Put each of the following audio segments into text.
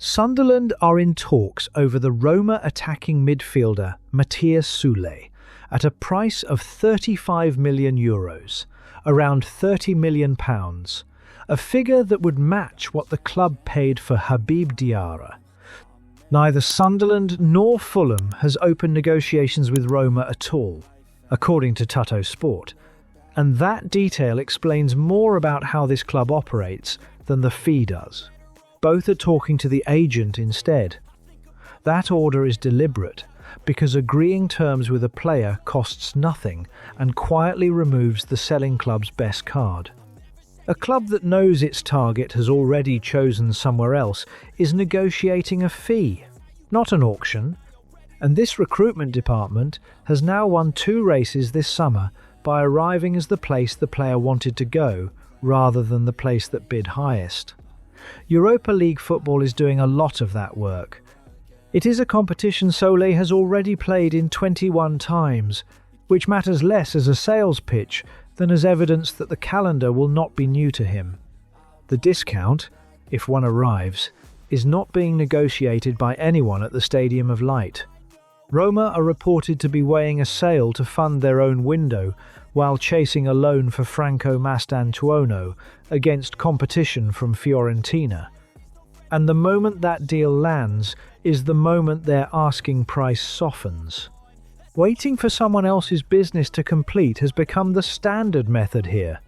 Sunderland are in talks over the Roma attacking midfielder Matthias Soule at a price of €35 million, around £30 million, a figure that would match what the club paid for Habib Diarra. Neither Sunderland nor Fulham has opened negotiations with Roma at all, according to Tutto Sport, and that detail explains more about how this club operates than the fee does. Both are talking to the agent instead. That order is deliberate because agreeing terms with a player costs nothing and quietly removes the selling club's best card. A club that knows its target has already chosen somewhere else is negotiating a fee, not an auction, and this recruitment department has now won 2 races this summer by arriving as the place the player wanted to go rather than the place that bid highest. Europa League football is doing a lot of that work. It is a competition Soule has already played in 21 times, which matters less as a sales pitch than as evidence that the calendar will not be new to him. The discount, if one arrives, is not being negotiated by anyone at the Stadium of Light. Roma are reported to be weighing a sale to fund their own window while chasing a loan for Franco Mastantuono against competition from Fiorentina. And the moment that deal lands is the moment their asking price softens. Waiting for someone else's business to complete has become the standard method here.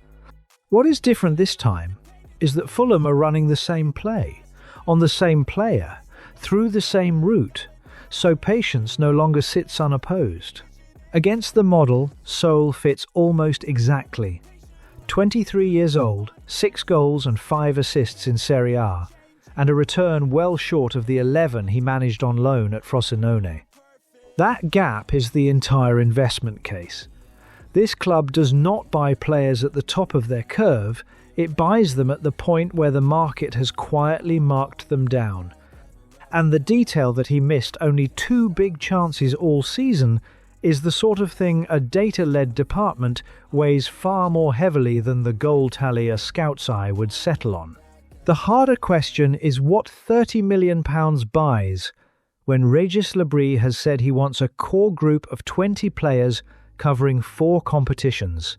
What is different this time is that Fulham are running the same play, on the same player, through the same route, so patience no longer sits unopposed. Against the model, Soule fits almost exactly. 23 years old, 6 goals and 5 assists in Serie A, and a return well short of the 11 he managed on loan at Frosinone. That gap is the entire investment case. This club does not buy players at the top of their curve, it buys them at the point where the market has quietly marked them down. And the detail that he missed only 2 big chances all season is the sort of thing a data-led department weighs far more heavily than the goal tally a scout's eye would settle on. The harder question is what £30 million buys when Regis Lebris has said he wants a core group of 20 players covering 4 competitions.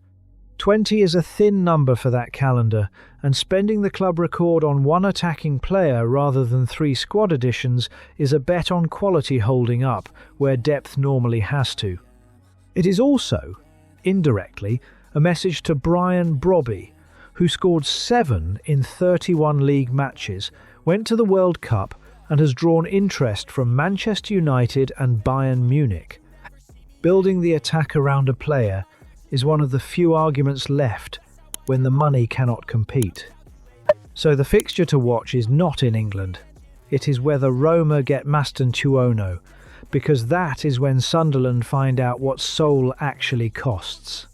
20 is a thin number for that calendar, and spending the club record on 1 attacking player rather than 3 squad additions is a bet on quality holding up where depth normally has to. It is also, indirectly, a message to Brian Brobby, who scored 7 in 31 league matches, went to the World Cup and has drawn interest from Manchester United and Bayern Munich. Building the attack around a player is one of the few arguments left when the money cannot compete. So the fixture to watch is not in England. It is whether Roma get Mastantuono, because that is when Sunderland find out what Soule actually costs.